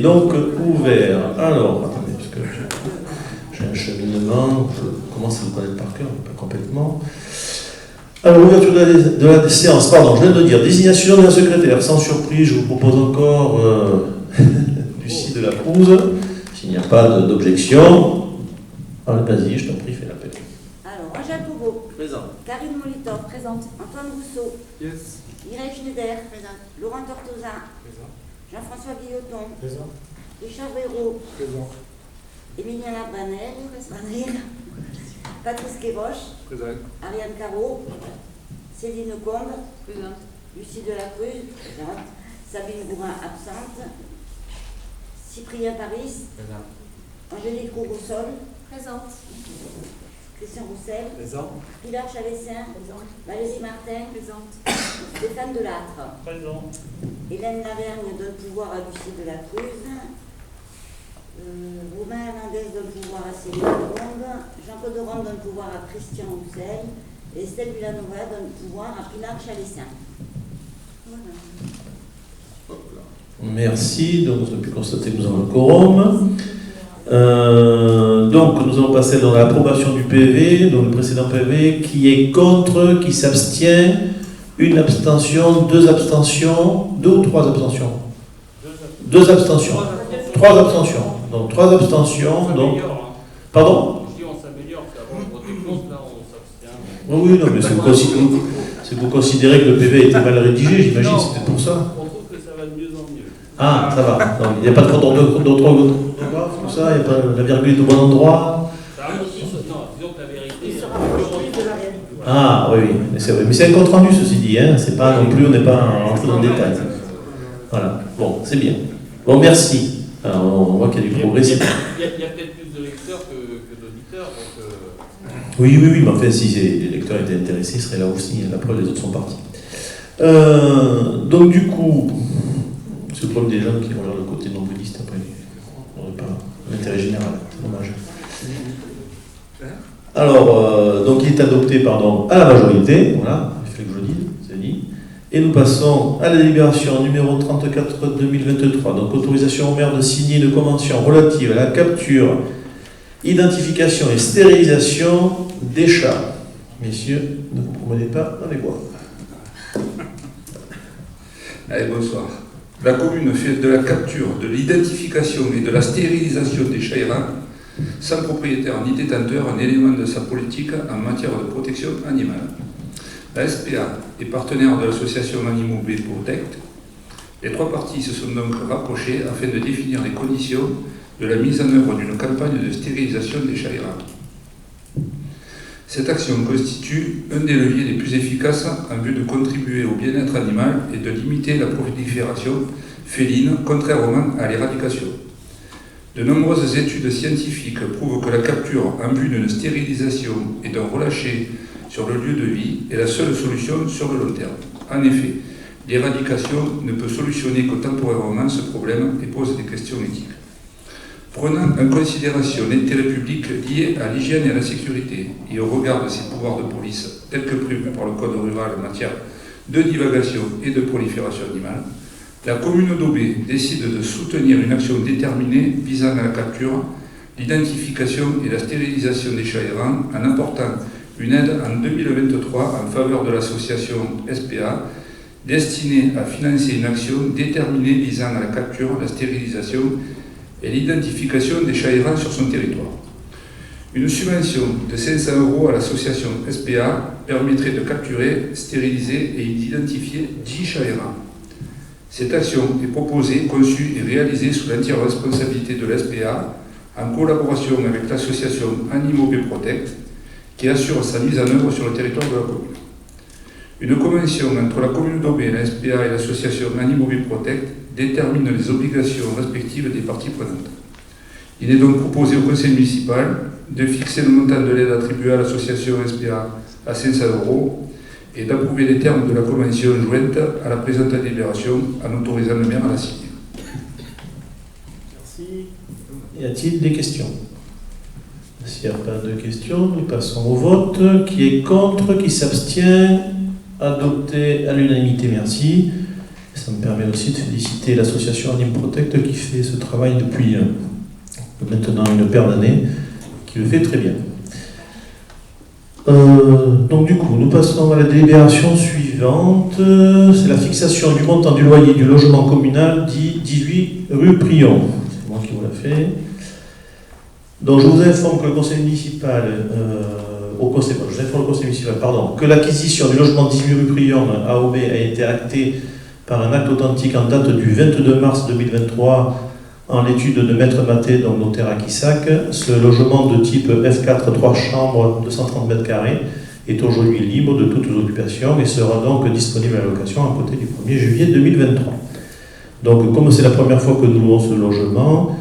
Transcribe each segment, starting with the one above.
Donc ouvert. Alors, attendez, parce que j'ai un cheminement, je commence à le connaître par cœur, mais pas complètement. Alors, ouverture de la séance, pardon, je viens de dire, désignation de la secrétaire. Sans surprise, je vous propose encore Lucie de la Cruz, s'il n'y a pas d'objection. Allez, vas-y, je t'en prie, fais l'appel. Alors, Angèle Pouveau. Présent. Karine Molitov. Présente. Antoine Rousseau. Yes. Mireille Schneider. Présente. Laurent Tortosa. Présent. Jean-François Guilloton. Présent. Richard Véraud. Présent. Emilien Labanel. Patrice Kéboche. Présent. Ariane Caro. Céline Combe. Présent. Lucie Delacruz. Présente. Sabine Gourin, absente. Cyprien Paris. Présent. Angélique Roussol. Présente. Christian Roussel. Présent. Pilar Chalessin. Présent. Valérie Martin. Présente. Stéphane Delattre. Présent. Hélène Lavergne donne pouvoir à Lucie Delacruz. Romain Hernandez donne pouvoir à Céline Combe. Jean-Claude Ronde donne pouvoir à Christian Roussel. Et Estelle Villanova donne pouvoir à Pilar Chalessin. Voilà. Merci, donc vous avez pu constater que nous avons le quorum. Donc nous allons passer dans l'approbation du PV, donc le précédent PV, qui est contre, qui s'abstient, une abstention, deux abstentions, deux ou trois abstentions? Deux abstentions. Trois abstentions. Donc trois abstentions. Donc... Pardon? On s'améliore, avant de voter contre, là on s'abstient. Oui, non, mais c'est vous considérez que le PV était mal rédigé, j'imagine, c'était pour ça. On trouve que ça va de mieux en mieux. Ah, ça va. Donc, il n'y a pas de faute d'orthographe, tout ça, il n'y a pas la virgule est au bon endroit. Ça arrive aussi, non, disons que la vérité. Il se rapproche plus de la réalité. Ah, oui, mais c'est vrai. Mais c'est un compte rendu, ceci dit, hein. C'est pas non plus, on n'est pas rentré dans le détail. Voilà, bon, c'est bien. Bon, merci. Alors, on voit qu'il y a du progrès. Il y a peut-être plus de lecteurs que d'auditeurs. Oui, mais enfin, si les lecteurs étaient intéressés, ils seraient là aussi. La preuve, les autres sont partis. Donc, du coup, c'est le problème des gens qui regardent le côté non-bouddhiste après. On n'aurait pas l'intérêt général, c'est dommage. Alors, donc il est adopté, à la majorité, voilà, il fallait que je le dise, c'est dit. Et nous passons à la délibération numéro 34/2023, donc autorisation au maire de signer une convention relative à la capture, identification et stérilisation des chats. Messieurs, ne vous promenez pas dans les bois. Allez, bonsoir. La commune fait de la capture, de l'identification et de la stérilisation des chats errants, sans propriétaire ni détenteur, un élément de sa politique en matière de protection animale. La SPA est partenaire de l'association Animaux B Protect. Les trois parties se sont donc rapprochées afin de définir les conditions de la mise en œuvre d'une campagne de stérilisation des chats errants. Cette action constitue un des leviers les plus efficaces en vue de contribuer au bien-être animal et de limiter la prolifération féline, contrairement à l'éradication. De nombreuses études scientifiques prouvent que la capture en vue d'une stérilisation et d'un relâché sur le lieu de vie est la seule solution sur le long terme. En effet, l'éradication ne peut solutionner que temporairement ce problème et pose des questions éthiques. Prenant en considération l'intérêt public lié à l'hygiène et à la sécurité et au regard de ses pouvoirs de police tels que prévus par le Code rural en matière de divagation et de prolifération animale, la commune d'Aubé décide de soutenir une action déterminée visant à la capture, l'identification et la stérilisation des chats errants en apportant une aide en 2023 en faveur de l'association SPA destinée à financer une action déterminée visant à la capture, la stérilisation et l'identification des chats errants sur son territoire. Une subvention de 500 € à l'association SPA permettrait de capturer, stériliser et d'identifier 10 chats errants. Cette action est proposée, conçue et réalisée sous l'entière responsabilité de l'SPA en collaboration avec l'association Animaux B Protect qui assure sa mise en œuvre sur le territoire de la commune. Une convention entre la commune d'Aubé, la SPA et l'association Animaux B Protect détermine les obligations respectives des parties prenantes. Il est donc proposé au conseil municipal de fixer le montant de l'aide attribuée à l'association SPA à 500 € et d'approuver les termes de la convention jointe à la présente délibération en autorisant le maire à la signer. Merci. Y a-t-il des questions? S'il n'y a pas de questions, nous passons au vote. Qui est contre? Qui s'abstient? Adopté à l'unanimité, merci. Ça me permet aussi de féliciter l'association Anime Protect qui fait ce travail depuis maintenant une paire d'années, qui le fait très bien. Donc du coup, nous passons à la délibération suivante. C'est la fixation du montant du loyer du logement communal dit 18 rue Prion. C'est moi qui vous l'ai fait. Donc je vous informe que le conseil municipal, que l'acquisition du logement 18 rue Prion AOB a été actée par un acte authentique en date du 22 mars 2023 en l'étude de Maître Maté, donc notaire à Quissac. Ce logement de type F4, 3 chambres, 230 mètres carrés, est aujourd'hui libre de toutes occupations et sera donc disponible à la location à compter du 1er juillet 2023. Donc, comme c'est la première fois que nous louons ce logement,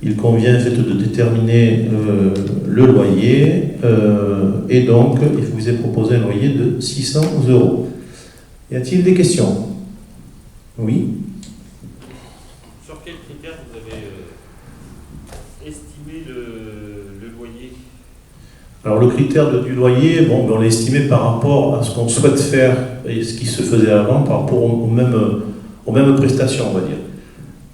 il convient en fait de déterminer le loyer et donc il vous est proposé un loyer de 600 €. Y a-t-il des questions? Oui. Sur quels critères vous avez estimé le loyer? Alors le critère du loyer, bon, on l'a estimé par rapport à ce qu'on souhaite faire et ce qui se faisait avant, par rapport aux mêmes prestations, on va dire.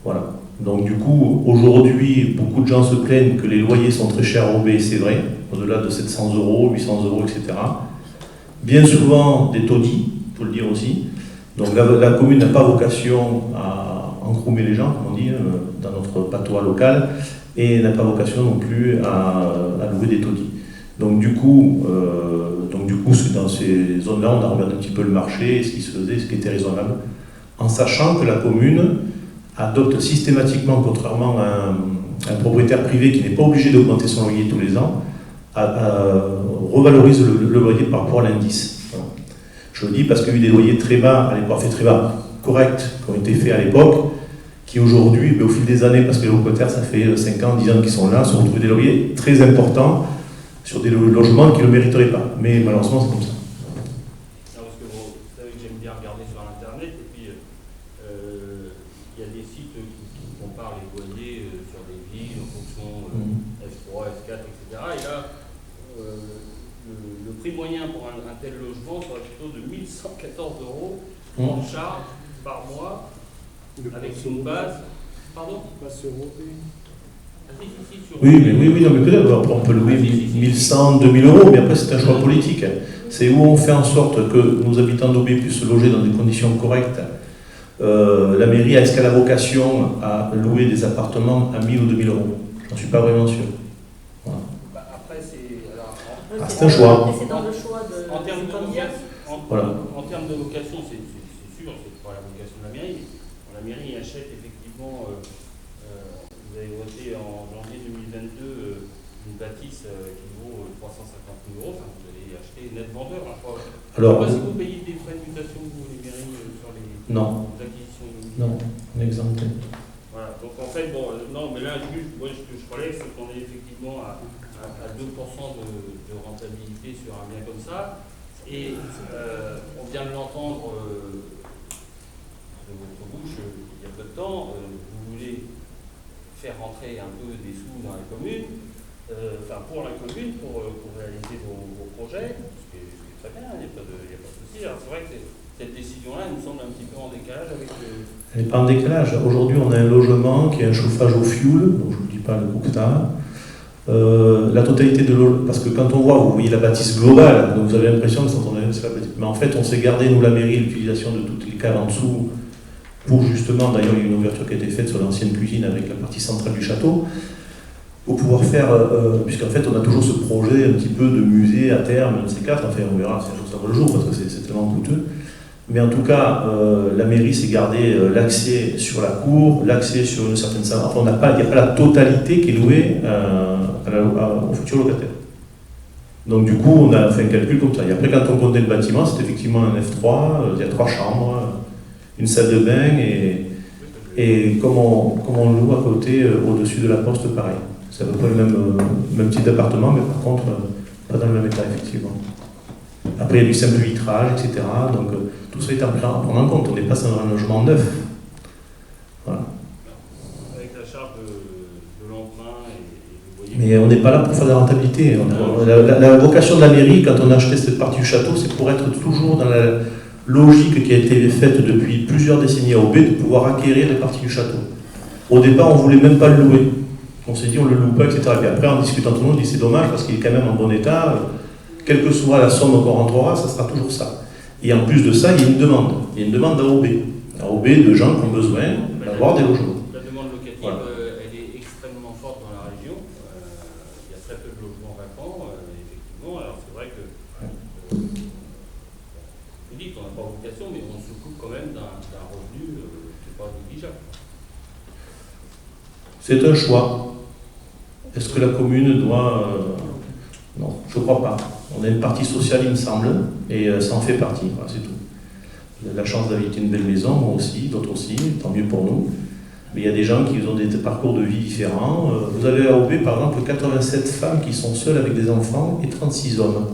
Voilà. Donc du coup, aujourd'hui, beaucoup de gens se plaignent que les loyers sont très chers à Aubé, c'est vrai, au-delà de 700 €, 800 €, etc. Bien souvent des taudis, il faut le dire aussi. Donc la commune n'a pas vocation à encroumer les gens, comme on dit, dans notre patois local, et n'a pas vocation non plus à louer des taudis. Donc du coup, dans ces zones-là, on a regardé un petit peu le marché, ce qui se faisait, ce qui était raisonnable, en sachant que la commune adopte systématiquement, contrairement à un propriétaire privé qui n'est pas obligé d'augmenter son loyer tous les ans, revalorise le loyer par rapport à l'indice. Voilà. Je le dis parce qu'il y a eu des loyers très bas, à l'époque, très bas, corrects, qui ont été faits à l'époque, qui aujourd'hui, au fil des années, parce que les locataires, ça fait 5 ans, 10 ans qu'ils sont là, se retrouvent des loyers très importants sur des logements qui ne le mériteraient pas. Mais malheureusement, c'est comme ça. Non, parce que vous savez que j'aime bien regarder sur Internet, et puis il y a des sites qui comparent les loyers sur des villes en fonction F3, F4, etc. Et là, le prix moyen pour un tel logement serait plutôt de 1114 € en charge par mois, avec une base. Pardon? Pas sur OP. Oui, non, mais peut-être, on peut louer 1100, 2000 €, mais après c'est un choix politique. C'est où on fait en sorte que nos habitants d'Aubé puissent se loger dans des conditions correctes. La mairie, est-ce qu'elle a vocation à louer des appartements à 1000 ou 2000 €? J'en suis pas vraiment sûr. Voilà. Après, c'est un choix. C'est dans le choix de. En termes de location, voilà. En termes de location, c'est sûr, c'est pas la vocation de la mairie. La mairie achète effectivement. Vous avez voté en janvier 2022 une bâtisse qui vaut 350 000 €. Enfin, vous allez acheter net vendeur. Hein, alors, est-ce que vous payez des frais de mutation, vous, les mairies, sur les acquisitions de non, on est exempté. Voilà. Donc en fait, bon, non, mais là, juste, moi, ce que je relève, c'est qu'on est effectivement à 2% de rentabilité sur un bien comme ça. Et on vient de l'entendre de votre bouche il y a peu de temps. Vous voulez faire rentrer un peu des sous dans la commune, pour la commune, pour réaliser vos projets, ce qui est très bien, il n'y a pas de souci. Alors c'est vrai que cette décision-là nous semble un petit peu en décalage avec Elle n'est pas en décalage. Aujourd'hui, on a un logement qui a un chauffage au fioul, donc je ne vous dis pas le Cookta. La totalité de l'eau, parce que quand on voit, vous voyez la bâtisse globale, donc vous avez l'impression que c'est la bâtisse. Mais en fait, on s'est gardé, nous, la mairie, l'utilisation de toutes les caves en dessous, pour justement, d'ailleurs, il y a une ouverture qui a été faite sur l'ancienne cuisine avec la partie centrale du château, pour pouvoir faire, puisqu'en fait, on a toujours ce projet un petit peu de musée à terme, un de ces quatre, enfin, on verra si un jour ça voit le jour, parce que c'est tellement coûteux. Mais en tout cas, la mairie s'est gardé l'accès sur la cour, l'accès sur une certaine salle. Enfin, il n'y a pas la totalité qui est louée aux futurs locataires. Donc du coup, on a fait un calcul comme ça. Et après, quand on comptait le bâtiment, c'était effectivement un F3, il y a 3 chambres, une salle de bain, et comme on loue à côté, au-dessus de la poste, pareil. C'est à peu près le même type d'appartement, mais par contre, pas dans le même état, effectivement. Après, il y a du simple vitrage, etc. Donc, tout ça est à prendre en compte. On n'est pas dans un logement neuf. Voilà. avec la charge de l'emprunt et du loyer. Mais on n'est pas là pour faire de la rentabilité. La vocation de la mairie, quand on a acheté cette partie du château, c'est pour être toujours logique qui a été faite depuis plusieurs décennies à Aubé de pouvoir acquérir les parties du château. Au départ, on ne voulait même pas le louer. On s'est dit on ne le loue pas, etc. Et puis après, en discutant entre nous, on dit c'est dommage parce qu'il est quand même en bon état. Quelle que soit la somme qu'on rentrera, ça sera toujours ça. Et en plus de ça, il y a une demande. Il y a une demande à Aubé. À Aubé de gens qui ont besoin d'avoir des logements. La demande locative, Voilà. elle est extrêmement forte dans la région. Il y a très peu de logements vacants, effectivement. Alors c'est vrai que, vous dites qu'on n'a pas vocation, mais on se coupe quand même d'un revenu qui n'est pas négligeable. C'est un choix. Est-ce que la commune doit... Non, je ne crois pas. On a une partie sociale, il me semble, et ça en fait partie, voilà, c'est tout. Vous avez la chance d'habiter une belle maison, moi aussi, d'autres aussi, tant mieux pour nous. Mais il y a des gens qui ont des parcours de vie différents. Vous avez à Aubé, par exemple, 87 femmes qui sont seules avec des enfants et 36 hommes.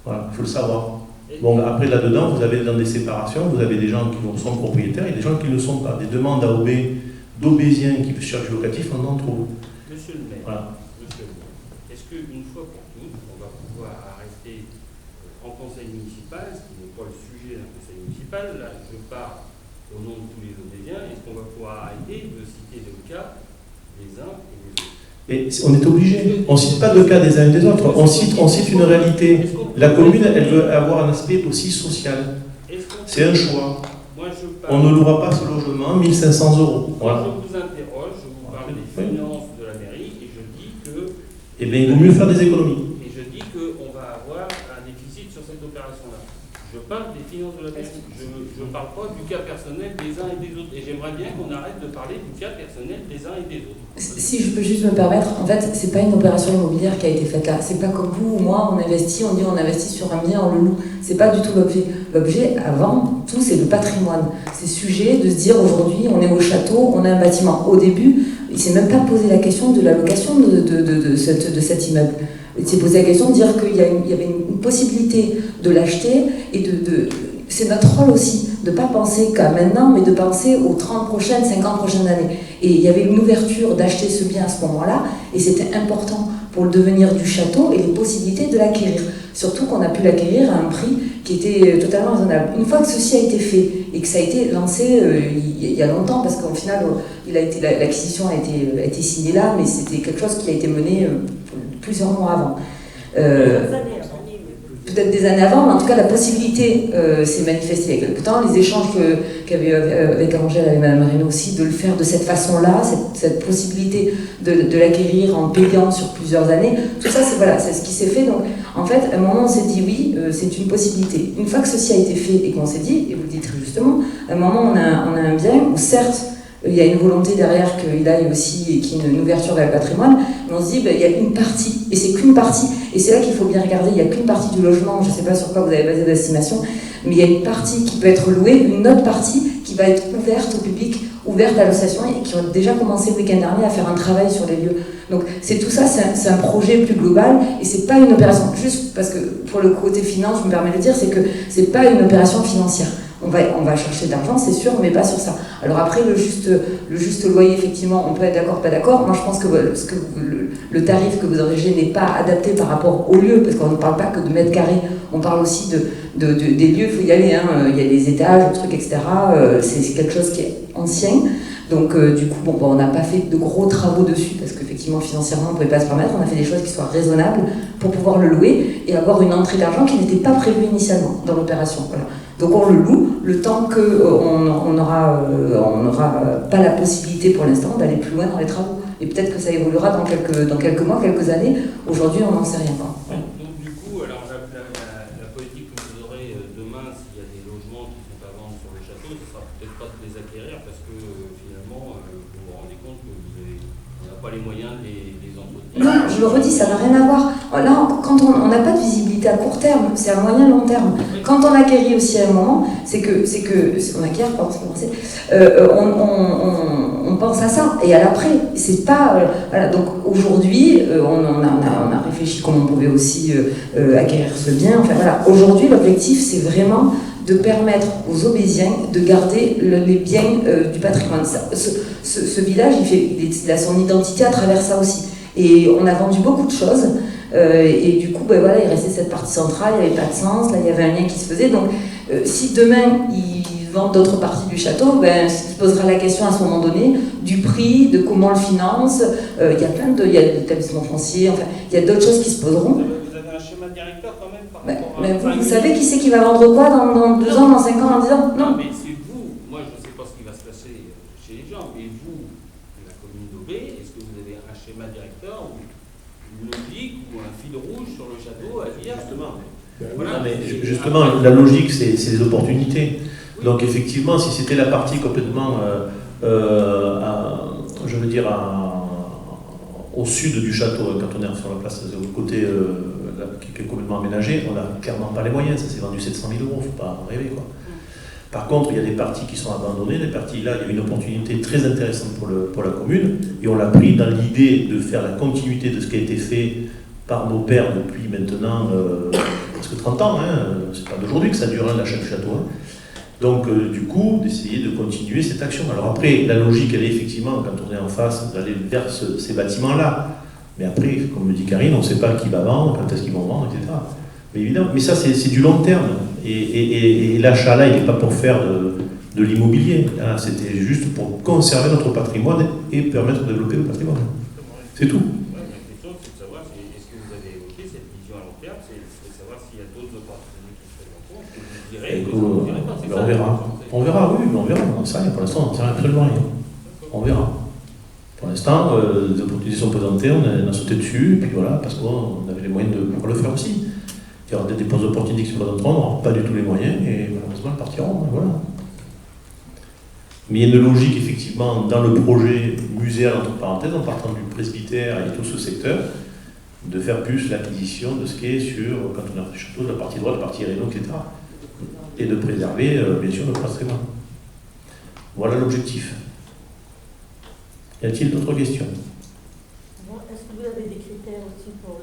Voilà, il faut le savoir. Bon, après, là-dedans, vous avez dans des séparations, vous avez des gens qui sont propriétaires et des gens qui ne le sont pas. Des demandes à Aubé d'Aubésiens qui cherchent du locatif, on en trouve. Monsieur le maire, Voilà. est-ce qu'une fois pour toutes, on va pouvoir arrêter en conseil municipal, ce qui n'est pas le sujet d'un conseil municipal, là je parle au nom de tous les Aubésiens, est-ce qu'on va pouvoir arrêter de citer le cas des uns et des autres? Et on est obligé. On ne cite pas de cas des uns et des autres. On cite une réalité. La commune, elle veut avoir un aspect aussi social. C'est un choix. On ne louera pas ce logement 1 500 €. Voilà. Je vous interroge, je vous parle des finances de la mairie et je dis que... Eh bien, il vaut mieux faire des économies. Et je dis qu'on va avoir un déficit sur cette opération-là. Je parle des finances de la mairie. Je ne parle pas du cas personnel des uns et des autres. Et j'aimerais bien qu'on arrête de parler du cas personnel des uns et des autres. Si je peux juste me permettre, en fait, c'est pas une opération immobilière qui a été faite là. C'est pas comme vous ou moi, on investit, on dit on investit sur un bien, on le loue. C'est pas du tout l'objet. L'objet, avant tout, c'est le patrimoine. C'est sujet de se dire aujourd'hui, on est au château, on a un bâtiment. Au début, il s'est même pas posé la question de la location de cet immeuble. Il s'est posé la question de dire qu'il y avait une possibilité de l'acheter et c'est notre rôle aussi, de ne pas penser qu'à maintenant, mais de penser aux 30 prochaines, 50 prochaines années. Et il y avait une ouverture d'acheter ce bien à ce moment-là, et c'était important pour le devenir du château et les possibilités de l'acquérir. Surtout qu'on a pu l'acquérir à un prix qui était totalement raisonnable. Une fois que ceci a été fait et que ça a été lancé il y a longtemps, parce qu'au final, l'acquisition a été signée là, mais c'était quelque chose qui a été mené plusieurs mois avant. Peut-être des années avant, mais en tout cas la possibilité s'est manifestée il y a quelque temps. Les échanges qu'avait avec Angèle, avec Mme Marino aussi, de le faire de cette façon-là, cette possibilité de l'acquérir en payant sur plusieurs années, tout ça c'est ce qui s'est fait. Donc en fait, à un moment on s'est dit oui, c'est une possibilité. Une fois que ceci a été fait et qu'on s'est dit, et vous le dites très justement, à un moment on a un bien où certes il y a une volonté derrière qu'il aille aussi et qu'il y ait une ouverture vers le patrimoine, mais on se dit il y a une partie, et c'est qu'une partie, et c'est là qu'il faut bien regarder, il n'y a qu'une partie du logement, je ne sais pas sur quoi vous avez basé l'estimation, mais il y a une partie qui peut être louée, une autre partie qui va être ouverte au public, ouverte à l'association, et qui ont déjà commencé le week-end dernier à faire un travail sur les lieux. Donc c'est tout ça, c'est un projet plus global, et c'est pas une opération, juste parce que pour le côté finance, je me permets de dire, c'est que c'est pas une opération financière. On va chercher de l'argent, c'est sûr, mais pas sur ça. Alors après, le juste loyer, effectivement, on peut être d'accord, pas d'accord. Moi, je pense que le tarif que vous envisagez n'est pas adapté par rapport au lieu, parce qu'on ne parle pas que de mètres carrés, on parle aussi des lieux, il faut y aller, hein. Il y a des étages, des trucs, etc. C'est quelque chose qui est ancien. Donc, du coup, on n'a pas fait de gros travaux dessus, parce qu'effectivement, financièrement, on ne pouvait pas se permettre. On a fait des choses qui soient raisonnables pour pouvoir le louer et avoir une entrée d'argent qui n'était pas prévue initialement dans l'opération. Voilà. Donc on le loue, le temps qu'on n'aura pas la possibilité pour l'instant d'aller plus loin dans les travaux. Et peut-être que ça évoluera dans quelques mois, quelques années. Aujourd'hui, on n'en sait rien. Ouais. Donc du coup, alors la politique que vous aurez demain, s'il y a des logements qui sont à vendre sur le château, ce sera peut-être pas de les acquérir parce que finalement, vous vous rendez compte que on n'a pas les moyens de les entretenir. Non, je le redis, ça n'a rien à voir. Là, quand on n'a pas de visibilité à court terme, c'est à moyen long terme. Quand on acquérit aussi à un moment, c'est que on acquiert, pardon, c'est on pense à ça et à l'après. C'est pas voilà. Donc aujourd'hui, on a réfléchi comment on pouvait aussi acquérir ce bien. Enfin voilà. Aujourd'hui, l'objectif, c'est vraiment de permettre aux Aubésiens de garder les biens du patrimoine. Ce village, il a son identité à travers ça aussi. Et on a vendu beaucoup de choses. Et du coup, voilà, il restait cette partie centrale, il n'y avait pas de sens, là il y avait un lien qui se faisait. Donc Si demain ils vendent d'autres parties du château, ben, se posera la question à ce moment donné du prix, de comment on le finance. Il y a plein de, il y a l'établissement foncier, enfin, il y a d'autres choses qui se poseront. Vous avez un schéma directeur quand même par rapport à... Mais vous savez qui c'est qui va vendre quoi dans 2 ans, dans 5 ans, dans 10 ans? Non. Mais c'est vous, moi je ne sais pas ce qui va se passer chez les gens, mais vous, la commune d'Aubé, est-ce que vous avez un schéma directeur ou une logique ou un fil rouge sur le château à dire justement voilà, mais justement, la logique, c'est les opportunités. Donc effectivement, si c'était la partie complètement, je veux dire, au sud du château, quand on est sur la place de l'autre côté, qui est complètement aménagée, on n'a clairement pas les moyens. Ça s'est vendu 700 000 €, il ne faut pas en rêver, quoi. Par contre, il y a des parties qui sont abandonnées, des parties là, il y a une opportunité très intéressante pour la commune, et on l'a pris dans l'idée de faire la continuité de ce qui a été fait par nos pères depuis maintenant presque 30 ans, hein. C'est pas d'aujourd'hui que ça dure, hein, l'achat du château. Hein. Donc, du coup, d'essayer de continuer cette action. Alors après, la logique, elle est effectivement, quand on est en face, d'aller vers ces bâtiments-là. Mais après, comme me dit Karine, on ne sait pas qui va vendre, quand est-ce qu'ils vont vendre, etc. Mais évidemment, mais ça, c'est du long terme. Et l'achat là, il n'est pas pour faire de l'immobilier. Hein. C'était juste pour conserver notre patrimoine et permettre de développer le patrimoine. C'est tout. La question, c'est de savoir, est-ce que vous avez évoqué cette vision à long terme, c'est de savoir s'il y a d'autres opportunités qui se présenteront, est-ce que vous direz, vous direz pas, c'est ça, On verra. On verra, oui, mais on verra. On sait rien. Pour l'instant, on ne sait absolument rien. On verra. Pour l'instant, les opportunités sont présentées, on a sauté dessus, et puis voilà, parce qu'on avait les moyens de pouvoir le faire aussi. Il y aura des opportunités qui se présenteront, on n'aura pas du tout les moyens, et malheureusement, elles partiront. Voilà. Mais il y a une logique, effectivement, dans le projet muséal, entre parenthèses, en partant du presbytère et tout ce secteur, de faire plus l'acquisition de ce qui est sur, quand on a fait le château, de la partie droite, la partie réno, etc. Et de préserver, bien sûr, notre patrimoine. Voilà l'objectif. Y a-t-il d'autres questions? Bon, est-ce que vous avez des critères aussi pour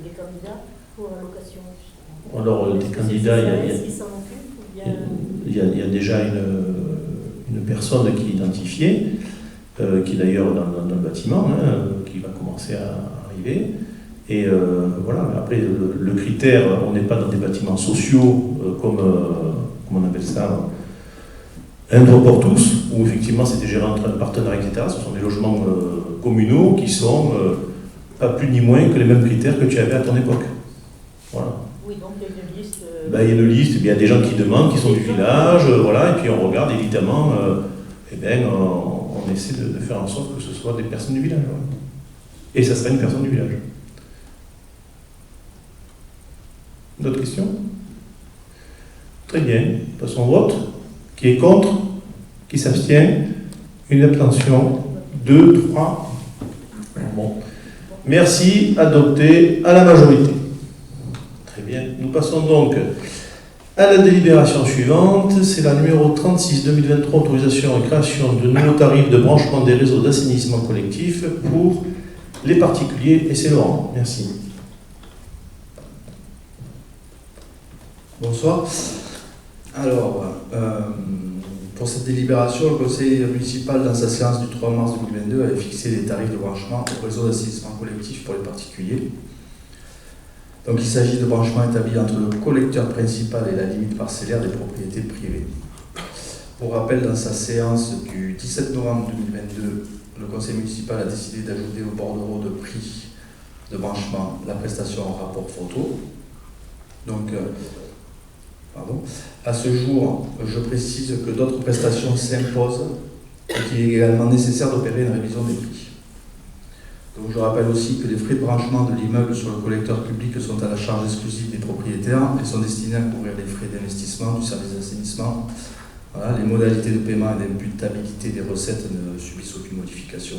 des candidats pour la location justement? Alors, des candidats, il y a déjà une personne qui est identifiée, qui est d'ailleurs dans le bâtiment, hein, qui va commencer à arriver. Et voilà, mais après, le critère, on n'est pas dans des bâtiments sociaux, comme on appelle ça, un toit pour tous, où effectivement c'est des gérants de partenariat, etc. Ce sont des logements communaux qui sont pas plus ni moins que les mêmes critères que tu avais à ton époque. Voilà. Oui, donc il y a une liste. Il y a une liste, il y a des gens qui demandent, qui sont du village, voilà, et puis on regarde évidemment, on essaie de faire en sorte que ce soit des personnes du village. Voilà. Et ça sera une personne du village. D'autres questions? Très bien, passons au vote. Qui est contre? Qui s'abstient? Une abstention. 2, 3. Bon. Merci, adopté à la majorité. Très bien. Nous passons donc à la délibération suivante. C'est la numéro 36-2023, autorisation et création de nouveaux tarifs de branchement des réseaux d'assainissement collectif pour les particuliers. Et c'est Laurent. Merci. Bonsoir. Alors, pour cette délibération, le conseil municipal, dans sa séance du 3 mars 2022, avait fixé les tarifs de branchement au réseau d'assainissement collectif pour les particuliers. Donc, il s'agit de branchements établis entre le collecteur principal et la limite parcellaire des propriétés privées. Pour rappel, dans sa séance du 17 novembre 2022, le conseil municipal a décidé d'ajouter au bordereau de prix de branchement la prestation en rapport photo. Donc, à ce jour, je précise que d'autres prestations s'imposent et qu'il est également nécessaire d'opérer une révision des prix. Donc je rappelle aussi que les frais de branchement de l'immeuble sur le collecteur public sont à la charge exclusive des propriétaires et sont destinés à couvrir les frais d'investissement du service d'assainissement. Voilà, les modalités de paiement et d'imputabilité des recettes ne subissent aucune modification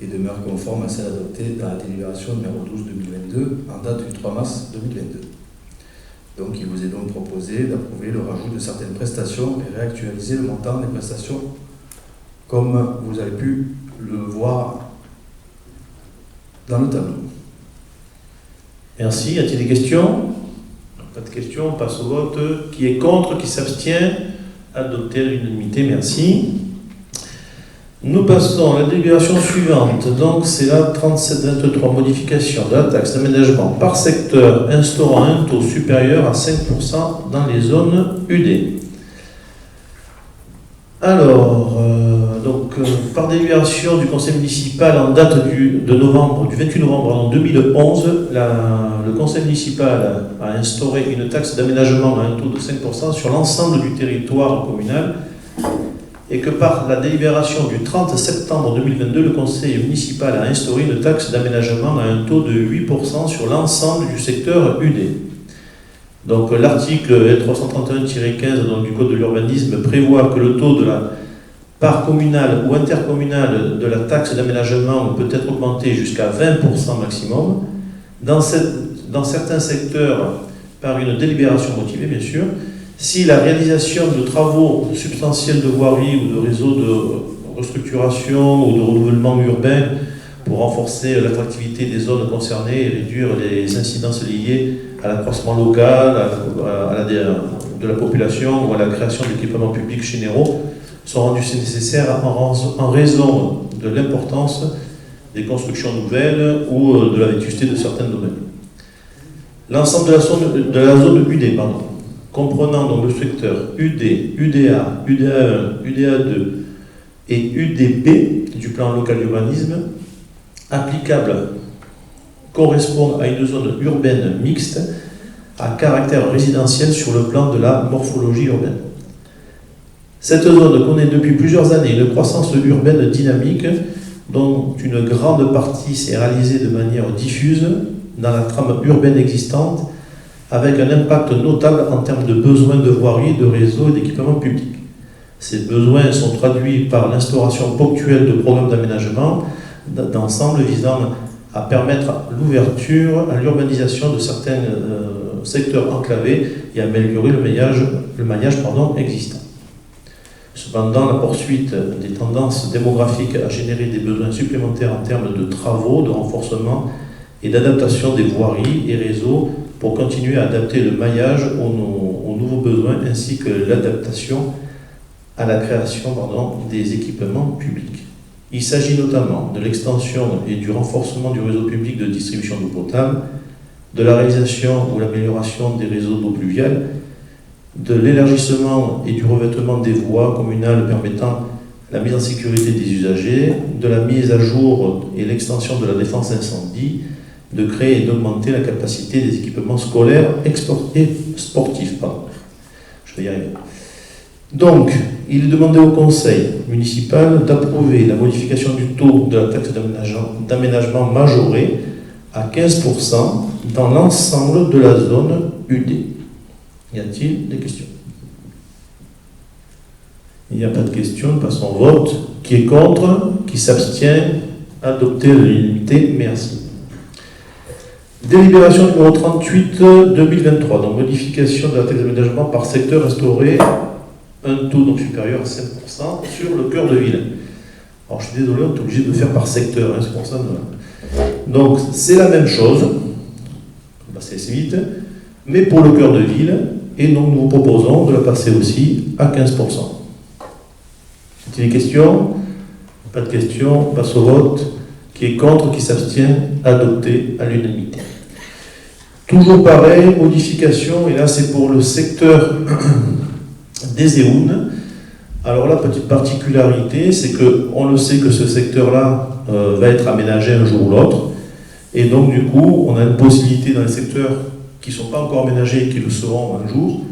et demeurent conformes à celles adoptées dans la délibération numéro 12-2022 en date du 3 mars 2022. Donc il vous est donc proposé d'approuver le rajout de certaines prestations et réactualiser le montant des prestations comme vous avez pu le voir dans le tableau. Merci. Y a-t-il des questions? Pas de questions, on passe au vote. Qui est contre? Qui s'abstient? Adopté à l'unanimité, merci. Nous passons à la délibération suivante. Donc, c'est la 3723, modification de la taxe d'aménagement par secteur instaurant un taux supérieur à 5% dans les zones UD. Alors, par délibération du conseil municipal en date du 28 novembre 2011, le conseil municipal a instauré une taxe d'aménagement à un taux de 5% sur l'ensemble du territoire communal, et que par la délibération du 30 septembre 2022, le conseil municipal a instauré une taxe d'aménagement à un taux de 8% sur l'ensemble du secteur UD. Donc l'article L331-15 du Code de l'urbanisme prévoit que le taux de la part communale ou intercommunale de la taxe d'aménagement peut être augmenté jusqu'à 20% maximum. Dans certains secteurs, par une délibération motivée, bien sûr, si la réalisation de travaux substantiels de voirie ou de réseaux de restructuration ou de renouvellement urbain pour renforcer l'attractivité des zones concernées et réduire les incidences liées à l'accroissement local, de la population ou à la création d'équipements publics généraux sont rendus nécessaires en raison de l'importance des constructions nouvelles ou de la vétusté de certains domaines. L'ensemble de la zone UD, comprenant donc le secteur UD, UDA, UDA1, UDA2 et UDB du plan local d'urbanisme, applicable correspond à une zone urbaine mixte à caractère résidentiel sur le plan de la morphologie urbaine. Cette zone connaît depuis plusieurs années une croissance urbaine dynamique dont une grande partie s'est réalisée de manière diffuse dans la trame urbaine existante, avec un impact notable en termes de besoins de voirie, de réseaux et d'équipements publics. Ces besoins sont traduits par l'instauration ponctuelle de programmes d'aménagement d'ensemble visant à permettre l'ouverture à l'urbanisation de certains secteurs enclavés et améliorer le maillage existant. Cependant, la poursuite des tendances démographiques a généré des besoins supplémentaires en termes de travaux, de renforcement et d'adaptation des voiries et réseaux pour continuer à adapter le maillage aux nouveaux besoins ainsi que l'adaptation à la création des équipements publics. Il s'agit notamment de l'extension et du renforcement du réseau public de distribution d'eau potable, de la réalisation ou l'amélioration des réseaux d'eau pluviale, de l'élargissement et du revêtement des voies communales permettant la mise en sécurité des usagers, de la mise à jour et l'extension de la défense incendie, de créer et d'augmenter la capacité des équipements scolaires et sportifs. Je vais y arriver. Donc, il est demandé au conseil municipal d'approuver la modification du taux de la taxe d'aménagement majorée à 15% dans l'ensemble de la zone UD. Y a-t-il des questions? Il n'y a pas de questions, nous passons au vote. Qui est contre? Qui s'abstient? Adopté à l'unanimité, merci. Délibération numéro 38-2023, donc modification de la taxe d'aménagement par secteur instauré un taux donc supérieur à 5% sur le cœur de ville. Alors je suis désolé, on est obligé de faire par secteur, c'est pour ça. Donc c'est la même chose, on va passer assez vite, mais pour le cœur de ville, et donc nous vous proposons de la passer aussi à 15%. Est-il des questions? Pas de questions, on passe au vote. Qui est contre, qui s'abstient, adopté à l'unanimité. Toujours pareil, modification, et là c'est pour le secteur des EOUN. Alors la petite particularité, c'est qu'on le sait que ce secteur-là va être aménagé un jour ou l'autre, et donc du coup, on a une possibilité dans les secteurs qui ne sont pas encore aménagés et qui le seront un jour,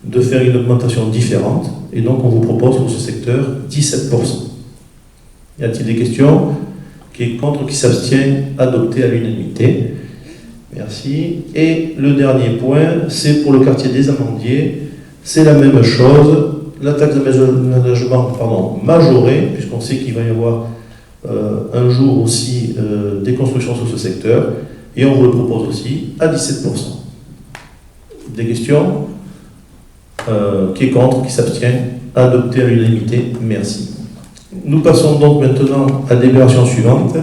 de faire une augmentation différente, et donc on vous propose pour ce secteur 17%. Y a-t-il des questions? Qui est contre, qui s'abstient, adopté à l'unanimité. Merci. Et le dernier point, c'est pour le quartier des Amandiers. C'est la même chose. La taxe d'aménagement majorée, puisqu'on sait qu'il va y avoir un jour aussi des constructions sur ce secteur. Et on vous le propose aussi à 17%. Des questions? Qui est contre, qui s'abstient, adopté à l'unanimité. Merci. Nous passons donc maintenant à la délibération suivante.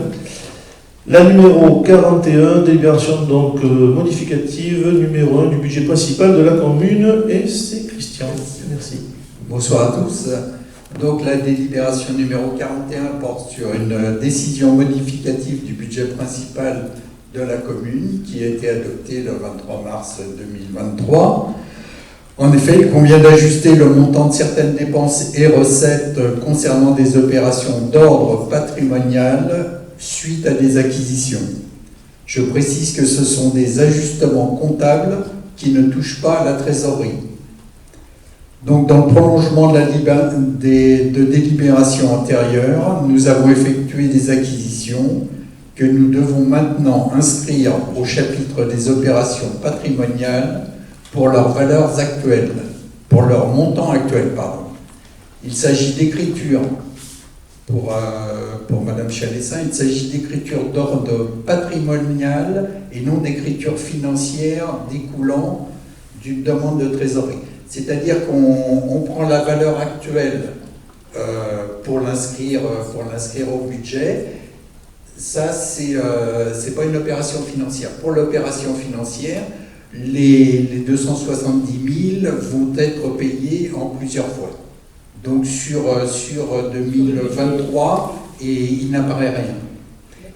La numéro 41, délibération donc modificative numéro 1 du budget principal de la commune, et c'est Christian. Merci. Bonsoir à tous. Donc la délibération numéro 41 porte sur une décision modificative du budget principal de la commune qui a été adoptée le 23 mars 2023. En effet, il convient d'ajuster le montant de certaines dépenses et recettes concernant des opérations d'ordre patrimonial suite à des acquisitions. Je précise que ce sont des ajustements comptables qui ne touchent pas à la trésorerie. Donc, dans le prolongement de délibérations antérieures, nous avons effectué des acquisitions que nous devons maintenant inscrire au chapitre des opérations patrimoniales pour leurs valeurs actuelles, pour leur montant actuel, pardon. Il s'agit d'écriture, pour Madame Chalessin, il s'agit d'écriture d'ordre patrimonial et non d'écriture financière découlant d'une demande de trésorerie. C'est-à-dire qu'on prend la valeur actuelle pour l'inscrire au budget. Ça, c'est pas une opération financière. Pour l'opération financière, les 270 000 vont être payés en plusieurs fois. Donc sur 2023, et il n'apparaît rien.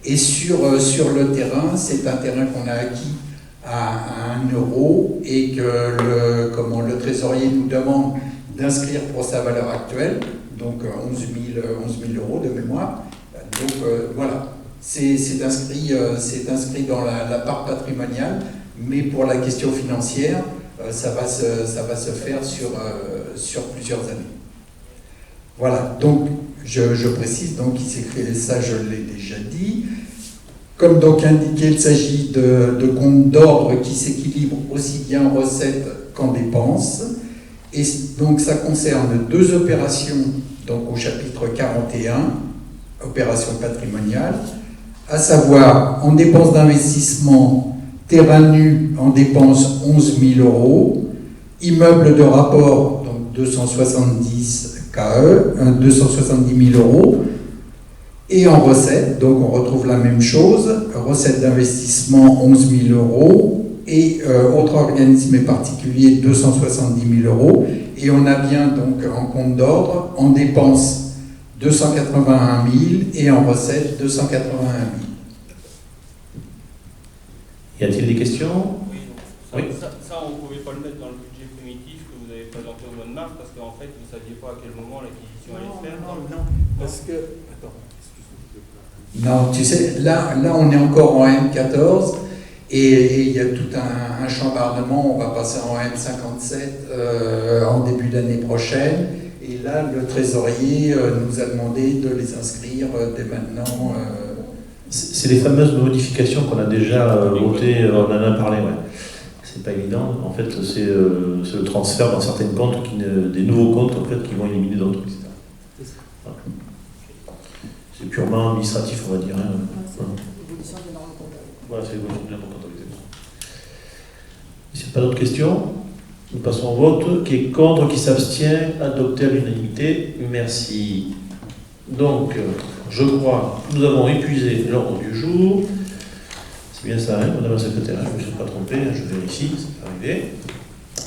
Et sur le terrain, c'est un terrain qu'on a acquis à 1 euro et que le trésorier nous demande d'inscrire pour sa valeur actuelle, donc 11 000 euros de mémoire. Donc voilà, c'est inscrit dans la part patrimoniale, mais pour la question financière, ça va se faire sur plusieurs années. Voilà, donc je précise, donc il s'écrit, ça je l'ai déjà dit. Comme donc indiqué, il s'agit de comptes d'ordre qui s'équilibrent aussi bien en recettes qu'en dépenses. Et donc ça concerne 2 opérations, donc au chapitre 41, opérations patrimoniales, à savoir en dépenses d'investissement, terrain nu en dépenses 11 000 euros, immeuble de rapport, donc 270 KE, 270 000 euros, et en recettes, donc on retrouve la même chose, recettes d'investissement 11 000 euros, et autres organismes et particuliers 270 000 euros, et on a bien donc en compte d'ordre, en dépenses 281 000 et en recettes 281 000. Y a-t-il des questions? Oui, ça, on ne pouvait pas le mettre dans le budget primitif que vous avez présenté au mois de mars, parce qu'en fait, vous ne saviez pas à quel moment l'acquisition allait se faire. Non, parce que... Attends, excuse-moi. Non, tu sais, là, on est encore en M14, et il y a tout un chambardement, on va passer en M57 en début d'année prochaine, et là, le trésorier nous a demandé de les inscrire dès maintenant. C'est les fameuses modifications qu'on a déjà votées, on en a parlé, ouais. C'est pas évident. En fait, c'est le transfert dans certains comptes, des nouveaux comptes en fait, qui vont éliminer d'autres, etc. Voilà. C'est purement administratif, on va dire. Hein. C'est l'évolution des normes comptables. Voilà, c'est l'évolution des normes comptables. S'il n'y a pas d'autres questions, nous passons au vote. Qui est contre, qui s'abstient, adopté à l'unanimité. Merci. Donc, je crois que nous avons épuisé l'ordre du jour. C'est bien ça, hein, Madame la Secrétaire, je ne me suis pas trompé, je vérifie, c'est arrivé.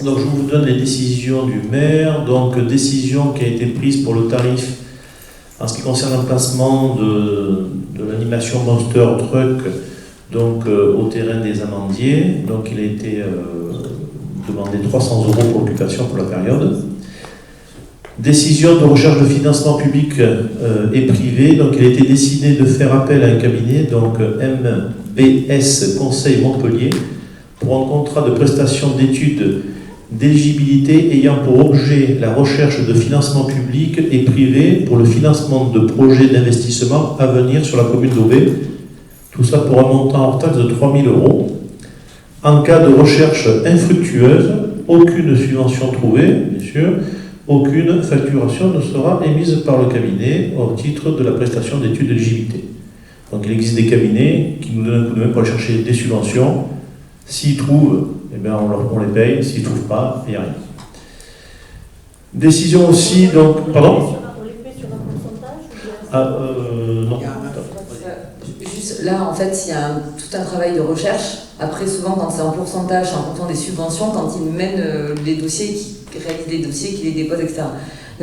Donc, je vous donne les décisions du maire. Donc, décision qui a été prise pour le tarif en ce qui concerne l'emplacement de l'animation Monster Truck donc, au terrain des Amandiers. Donc, il a été demandé 300 € pour l'occupation pour la période. Décision de recherche de financement public et privé. Donc, il a été décidé de faire appel à un cabinet, donc MBS Conseil Montpellier, pour un contrat de prestation d'études d'éligibilité ayant pour objet la recherche de financement public et privé pour le financement de projets d'investissement à venir sur la commune d'Aubé. Tout ça pour un montant hors taxe de 3 000 €. En cas de recherche infructueuse, aucune subvention trouvée, bien sûr, aucune facturation ne sera émise par le cabinet au titre de la prestation d'études d'éligibilité. Donc il existe des cabinets qui nous donnent un coup de main pour aller chercher des subventions. S'ils trouvent, eh bien on les paye. S'ils ne trouvent pas, il n'y a rien. Décision aussi, donc... Pardon ? On les paie sur un pourcentage ou bien... Non. Juste là, en fait, il y a tout un travail de recherche. Après, souvent, quand c'est en pourcentage, en fonction des subventions, quand ils mènent les dossiers, qui réalisent les dossiers, qui les déposent, etc.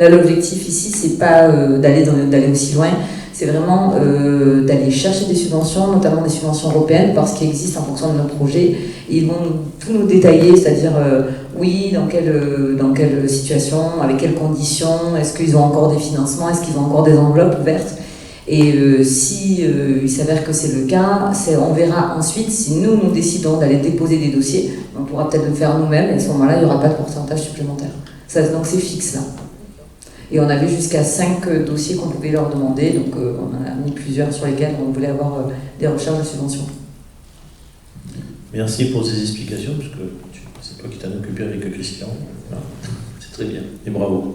Là, l'objectif ici, c'est pas d'aller aussi loin, c'est vraiment d'aller chercher des subventions, notamment des subventions européennes, parce qu'il existe en fonction de nos projets. Et ils vont tout nous détailler, c'est-à-dire, oui, dans quelle situation, avec quelles conditions, est-ce qu'ils ont encore des financements, est-ce qu'ils ont encore des enveloppes ouvertes. Et si il s'avère que c'est le cas, on verra ensuite si nous décidons d'aller déposer des dossiers, on pourra peut-être le faire nous-mêmes, et à ce moment-là, il n'y aura pas de pourcentage supplémentaire. Donc c'est fixe là. Et on avait jusqu'à 5 dossiers qu'on pouvait leur demander, donc on en a mis plusieurs sur lesquels on voulait avoir des recherches de subventions. Merci pour ces explications, parce que c'est toi qui t'en occupé avec Christian. Voilà. C'est très bien, et bravo.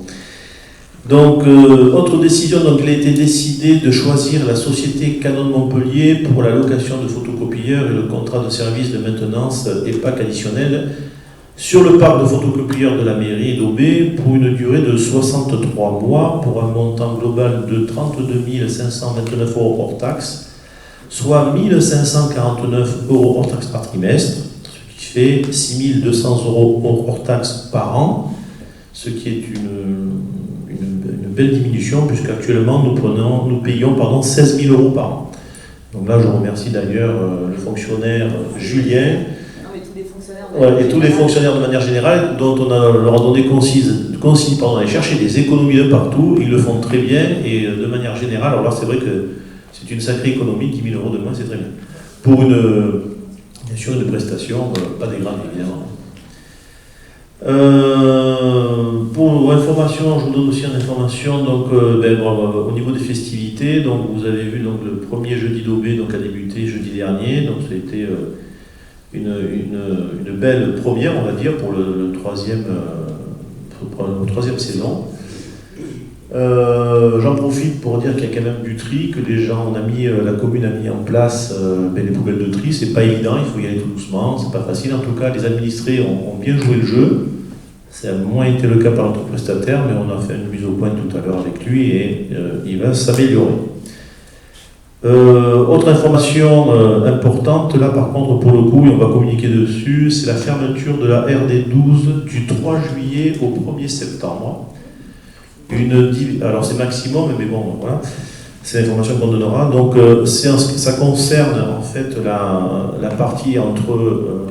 Donc, autre décision, donc, il a été décidé de choisir la société Canon Montpellier pour la location de photocopieurs et le contrat de service de maintenance EPAC additionnel sur le parc de photocopieurs de la mairie d'Aubé pour une durée de 63 mois pour un montant global de 32 529 € hors taxe, soit 1 549 € hors taxe par trimestre, ce qui fait 6 200 € hors taxe par an, ce qui est une belle diminution puisqu'actuellement nous payons 16 000 € par an. Donc là je remercie d'ailleurs le fonctionnaire Julien et tous les fonctionnaires de manière générale dont on leur a donné consigne d'aller chercher des économies de partout. Ils le font très bien et de manière générale, alors là c'est vrai que c'est une sacrée économie, 10 000 € de moins c'est très bien. Pour bien sûr une prestation pas dégradée évidemment. Pour information, je vous donne aussi une information donc, au niveau des festivités. Donc, vous avez vu donc, le premier jeudi d'Aubé a débuté jeudi dernier. Donc, ça a été une belle première, on va dire, pour la troisième saison. J'en profite pour dire qu'il y a quand même du tri, que la commune a mis en place les poubelles de tri. C'est pas évident, il faut y aller tout doucement, c'est pas facile. En tout cas, les administrés ont bien joué le jeu. Ça a moins été le cas par notre prestataire, mais on a fait une mise au point tout à l'heure avec lui et il va s'améliorer. Autre information importante, là par contre pour le coup, et on va communiquer dessus, c'est la fermeture de la RD12 du 3 juillet au 1er septembre. Alors c'est maximum, mais bon, voilà, c'est l'information qu'on donnera. Donc ça concerne en fait la partie entre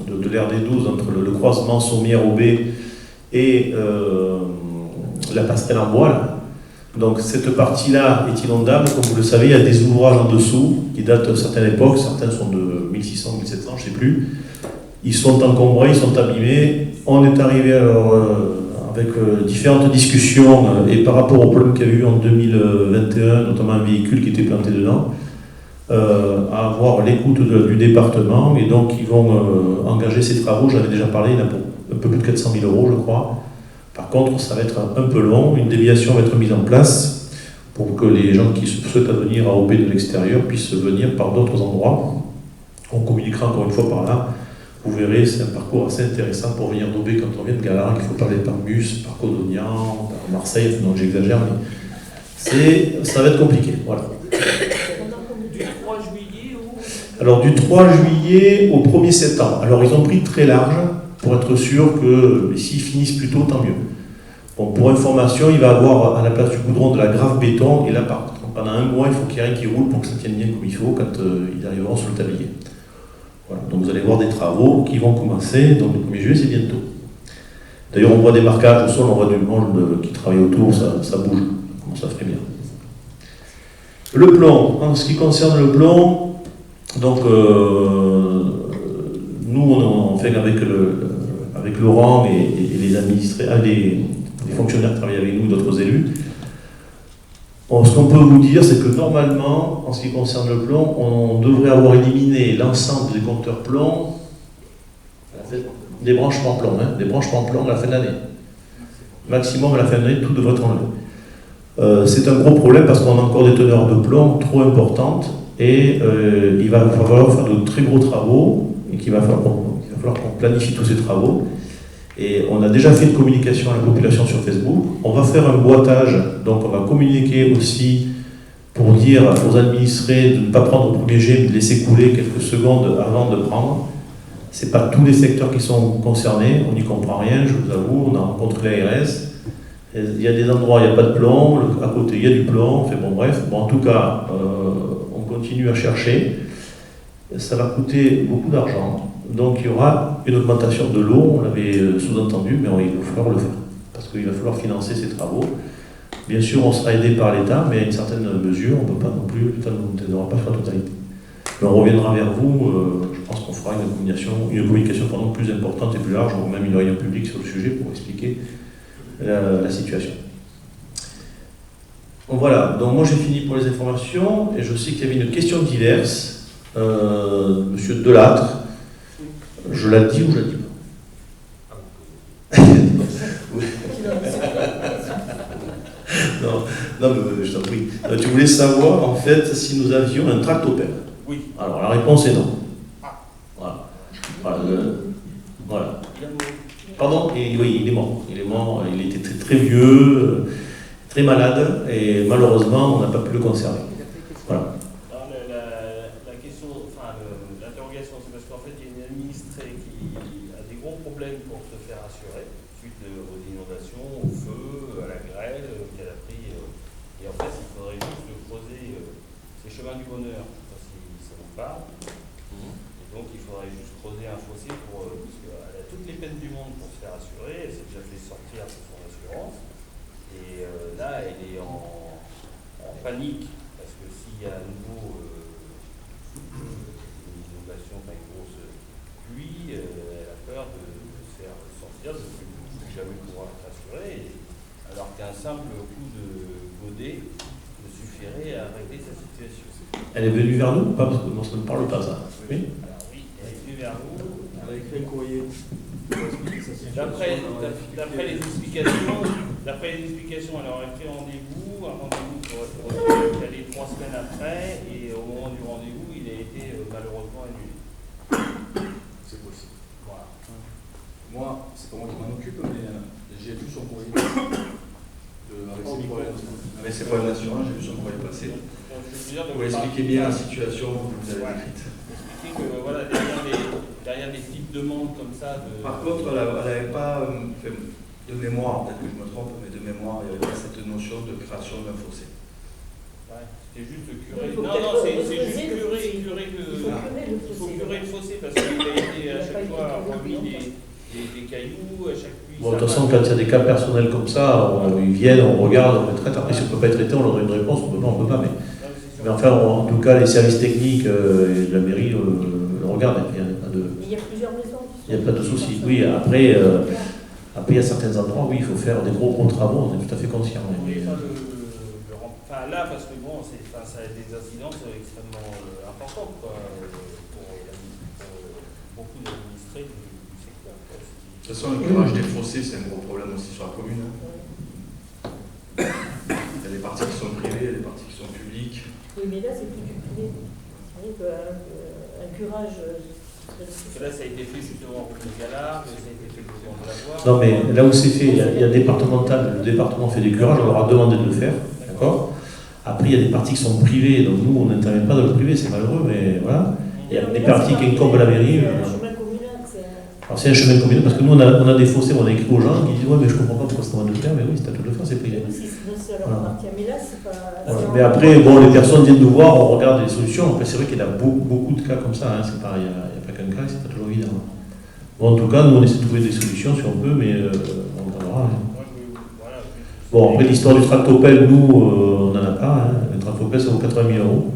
de l'RD12, entre le croisement Sommières-Aubé et la passerelle en bois. Là. Donc cette partie-là est inondable, comme vous le savez, il y a des ouvrages en dessous qui datent de certaines époques, certains sont de 1600, 1700, je ne sais plus. Ils sont encombrés, ils sont abîmés. On est arrivé alors avec différentes discussions et par rapport au problème qu'il y a eu en 2021, notamment un véhicule qui était planté dedans, à avoir l'écoute du département, et donc ils vont engager ces travaux. J'avais déjà parlé, il y en a pour un peu plus de 400 000 €, je crois. Par contre, ça va être un peu long, une déviation va être mise en place pour que les gens qui souhaitent venir à Aubé de l'extérieur puissent venir par d'autres endroits. On communiquera encore une fois par là. Vous verrez, c'est un parcours assez intéressant pour venir d'Aubé quand on vient de Galargue. Il faut parler par bus, par Codognan, par Marseille, donc j'exagère, mais ça va être compliqué. Voilà. Alors du 3 juillet au 1er septembre. Alors ils ont pris très large pour être sûr que s'ils finissent plus tôt, tant mieux. Bon, pour information, il va avoir à la place du goudron de la grave béton, et là pendant un mois, il faut qu'il y ait rien qui roule pour que ça tienne bien comme il faut quand ils arriveront sur le tablier. Voilà. Donc vous allez voir des travaux qui vont commencer, donc le 1er juillet c'est bientôt. D'ailleurs on voit des marquages au sol, on voit du monde qui travaille autour, ça bouge, ça fait bien. Le plomb, en ce qui concerne le plomb, donc nous on fait avec Laurent et les administrés, les fonctionnaires qui travaillent avec nous, d'autres élus. Bon, ce qu'on peut vous dire, c'est que normalement, en ce qui concerne le plomb, on devrait avoir éliminé l'ensemble des compteurs plomb, des branchements plomb, des branchements plomb à la fin de l'année. Maximum à la fin de l'année, tout devrait être enlevé. C'est un gros problème parce qu'on a encore des teneurs de plomb trop importantes et il va falloir faire de très gros travaux et qu'il va falloir qu'on planifie tous ces travaux. Et on a déjà fait une communication à la population sur Facebook. On va faire un boitage, donc on va communiquer aussi pour dire aux administrés de ne pas prendre au premier jet, mais de laisser couler quelques secondes avant de prendre. Ce n'est pas tous les secteurs qui sont concernés, on n'y comprend rien, je vous avoue. On a rencontré l'ARS, Il y a des endroits où il n'y a pas de plomb, à côté il y a du plomb, enfin bon bref. Bon, en tout cas, on continue à chercher. Ça va coûter beaucoup d'argent. Donc il y aura une augmentation de l'eau, on l'avait sous-entendu, mais il va falloir le faire. Parce qu'il va falloir financer ces travaux. Bien sûr, on sera aidé par l'État, mais à une certaine mesure, on ne peut pas non plus, l'État ne nous aidera pas sur la totalité. Mais on reviendra vers vous, je pense qu'on fera une communication plus importante et plus large, ou même une réunion publique sur le sujet pour expliquer la situation. Bon, voilà, donc moi j'ai fini pour les informations, et je sais qu'il y avait une question diverse. Monsieur Delattre, je la dis ou je la dis pas? Non, mais je t'en prie. Tu voulais savoir en fait si nous avions un tractopelle. Oui. Alors la réponse est non. Voilà. Voilà. Pardon? Oui, il est mort. Il est mort, il était très, très vieux, très malade, et malheureusement on n'a pas pu le conserver. Voilà. La question, enfin l'interrogation, c'est parce qu'en fait il y a une administrée qui a des gros problèmes pour se faire assurer suite aux inondations, au feu, à la grêle qu'elle a pris. Et en fait il faudrait juste creuser ces chemins du bonheur, je ne sais pas si ça vous parle. Et donc il faudrait juste creuser un fossé pour, parce qu'elle a toutes les peines du monde pour se faire assurer, elle s'est déjà fait sortir de son assurance. Et là elle est en panique. Parce que s'il y a à nouveau une inondation, une grosse pluie, elle a peur de se faire sortir, de ne plus jamais pouvoir être assurée, alors qu'un simple coup de godet ne suffirait à régler sa situation. Elle est venue vers nous ou pas? Parce que moi ça ne me parle pas ça. Oui. Alors oui, elle est venue vers nous. Elle a écrit un courrier. D'après les explications, elle aurait pris rendez-vous, pour aller 3 semaines après, et au moment du rendez-vous, il a été malheureusement annulé. C'est possible. Voilà. Moi, c'est pas moi qui m'en occupe, mais j'ai vu son courrier. Avec ses problèmes d'assurance, j'ai vu son courrier passer. Pour expliquer bien la situation que vous avez décrite. Expliquer que voilà, derrière des petites demandes comme ça. Par contre, elle n'avait pas de mémoire, peut-être que je me trompe, mais de mémoire, il n'y avait pas cette notion de création d'un fossé. Ouais, c'était juste curer. Non, c'est juste curer le fossé parce qu'il a été à chaque fois remis des cailloux, à chaque pluie. Bon, de toute façon, quand il y a des cas personnels comme ça, ils viennent, on regarde, on les traite. Après, si on ne peut pas être traité, on leur donne une réponse, on peut pas. Mais enfin, en tout cas, les services techniques et la mairie le regardent. Il y a plusieurs maisons. Il n'y a pas de souci. Oui, après, il y a certains endroits où il faut faire des gros travaux, on est tout à fait conscient. Enfin, là, parce que bon, ça a des incidences extrêmement importantes pour beaucoup d'administrés du secteur. De toute façon, le curage des fossés, c'est un gros problème aussi sur la commune. Il y a des parties qui sont privées, il y a des parties qui sont publiques. Oui, mais là, c'est plus du privé. C'est vrai qu'un curage. Parce que là, ça a été fait justement pour le Galard, ça a été fait pour la Voie. Non, mais là où c'est fait, il y a départemental, le département fait des curages, on leur a demandé de le faire, d'accord. Après, il y a des parties qui sont privées, donc nous, on n'intervient pas dans le privé, c'est malheureux, mais voilà. Il y a des parties qui incombent à la mairie. Alors c'est un chemin communal, parce que nous, on a des fossés, on a écrit aux gens qui disent ouais, mais je comprends pas pourquoi c'est à moi de le faire, mais oui, c'est à tout de le faire, c'est privé. Voilà. Mais là, c'est pas. Voilà. Mais après, bon, les personnes viennent nous voir, on regarde les solutions. Après, c'est vrai qu'il y a beaucoup de cas comme ça, hein. C'est pas, il n'y a pas qu'un cas, c'est pas toujours évident. Bon, en tout cas, nous, on essaie de trouver des solutions si on peut, mais on regardera. Hein. Bon, après, l'histoire du tractopelle, nous, on n'en a pas. Hein. Le tractopelle, ça vaut 80 000 €. Vous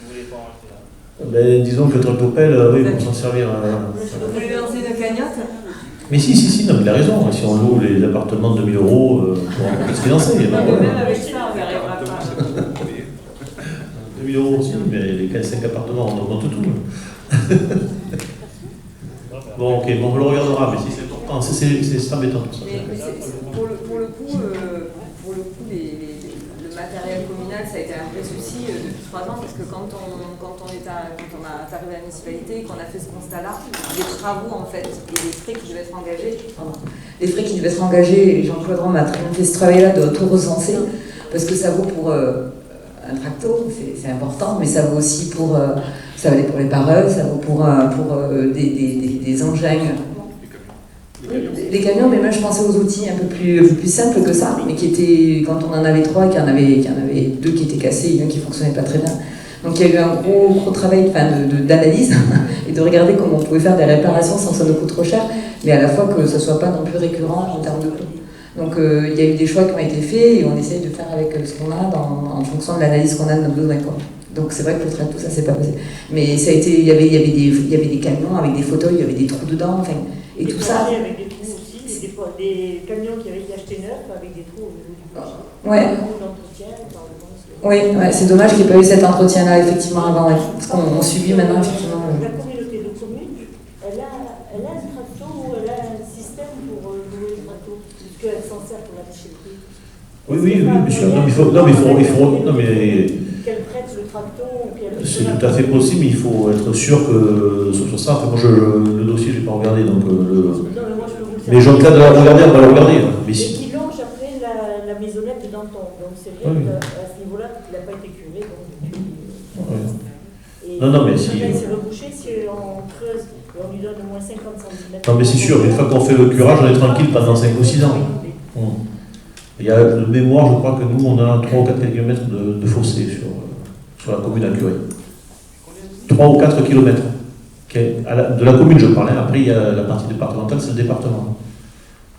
voulez pas en acheter là? Ben, disons que le tractopelle, oui, pour s'en servir. Vous voulez lancer une cagnotte? Mais si, non, mais il a raison. Si on loue les appartements de 2 000 €, on peut se financer. Même avec ça, on n'y arrivera pas. 2 000 € aussi, mais les 5 appartements, on augmente tout. Bon, ok, bon, on le regardera, mais si c'est important, c'est embêtant tout ça. Mais pour le coup, le matériel communal, ça a été un vrai souci depuis 3 ans, parce que quand on est arrivé à la municipalité, qu'on a fait ce constat-là, les travaux en fait, et les frais qui devaient être engagés, et Jean-Claude Rome a très bien fait ce travail-là de tout recenser, parce que ça vaut pour un tracto, c'est important, mais ça vaut aussi pour, ça valait pour les barreuses, ça vaut pour des engins. Les camions, mais moi je pensais aux outils un peu plus simples que ça, mais qui étaient, quand on en avait 3, qu'il y en avait 2 qui étaient cassés et un qui ne fonctionnait pas très bien. Donc il y a eu un gros travail d'analyse et de regarder comment on pouvait faire des réparations sans que ça nous coûte trop cher, mais à la fois que ça ne soit pas non plus récurrent en termes de coûts. Donc il y a eu des choix qui ont été faits et on essaye de faire avec ce qu'on a en fonction de l'analyse qu'on a de nos besoins. Donc c'est vrai que le trait, tout ça, c'est pas possible. Mais ça a été, il y avait des camions avec des fauteuils, il y avait des trous dedans, enfin, et tout ça. Avec des trous aussi, des camions qui avaient été achetés neufs avec des trous au niveau du plancher. Ouais. Oui, ouais, c'est dommage qu'il n'y ait pas eu cet entretien-là, effectivement, avant, ouais, parce qu'on subit maintenant, effectivement. La communauté de communes, elle a un tracto ou elle a un système pour louer le tracto, puisqu'elle s'en sert pour la déchetterie. Oui, bien sûr. Non, mais qu'elle prête le tracto. C'est tout à fait possible, mais il faut être sûr que sur ça. Enfin, moi, le dossier, je n'ai pas regardé, donc mais Jean-Claude l'a regardé, on va le regarder. Mais si. Et qui longe après la maisonnette de Danton. Donc c'est vrai qu'à ce niveau-là, il n'a pas été curé. Non, mais si. Il s'est rebouché, si on creuse et on lui donne au moins 50 cm. Non, mais c'est sûr, une fois qu'on fait le curage, on est tranquille pendant 5 ou 6 ans. Il y a le mémoire, je crois que nous, on a 3 ou 4 km de fossé sur la commune à Curie. 3 ou 4 km. De la commune, je parlais. Après, il y a la partie départementale, c'est le département.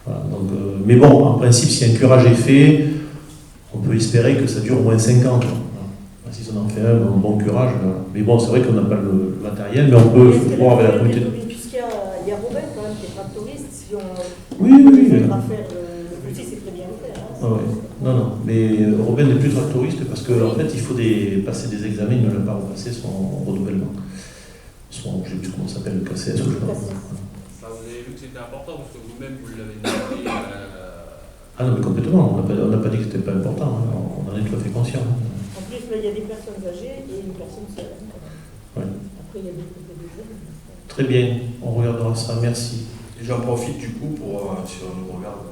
Voilà, donc, mais bon, en principe, si un curage est fait, on peut espérer que ça dure au moins 5 ans. Voilà. Si on en fait un bon curage. Voilà. Mais bon, c'est vrai qu'on n'a pas le matériel, mais on peut voir avec la communauté. Puisqu'il y a Robin, quand même, qui est tractoriste, si on oui. faudra faire le petit, c'est très bien le faire. Hein, Non, mais Robin n'est plus tractoriste parce qu'en fait, il faut passer des examens, il ne l'a pas repassé son renouvellement. Je ne sais plus comment ça s'appelle, le KCS. Ça, vous avez vu que c'était important parce que vous-même, vous l'avez demandé. Ah non, mais complètement, on n'a pas dit que c'était pas important, hein. On en est tout à fait conscient. Hein. En plus, là, il y a des personnes âgées et une personne seule. Ouais. Après, il y a des jeunes. Très bien, on regardera ça, merci. Et j'en profite du coup pour, si on nous regarde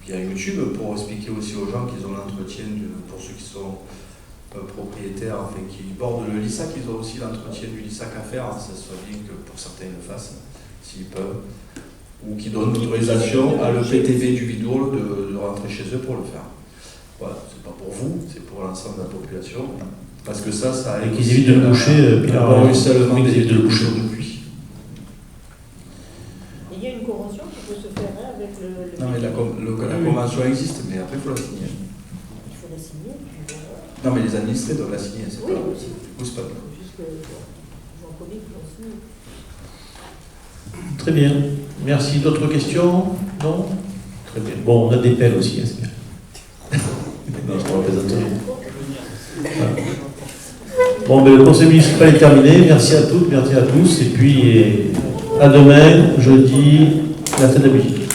via YouTube, pour expliquer aussi aux gens qu'ils ont l'entretien, pour ceux qui sont propriétaires, enfin, qui bordent le Lissac, ils ont aussi l'entretien du Lissac à faire, ça serait bien que pour certains ils le fassent, s'ils peuvent, ou qui donnent l'autorisation à l'EPTV du Vidourle de rentrer chez eux pour le faire. Voilà, c'est pas pour vous, c'est pour l'ensemble de la population, parce que ça et qu'ils évitent de le boucher, puis là, seulement qu'ils évitent de le boucher depuis. Il y a une convention qui peut se faire avec le... Non, mais la convention existe, mais après il faut la signer. Il faut la signer, puis non, mais les administrés doivent la signer, c'est oui, pas... aussi. C'est pas bien. Juste que j'en connais qui l'ont signé. Très bien, merci. D'autres questions? Non? Très bien. Bon, on a des pelles aussi, hein, c'est bien. Je représenterai. Voilà. Bon, ben, le conseil municipal est terminé. Merci à toutes, merci à tous. Et puis, à demain, jeudi, la fête de la musique.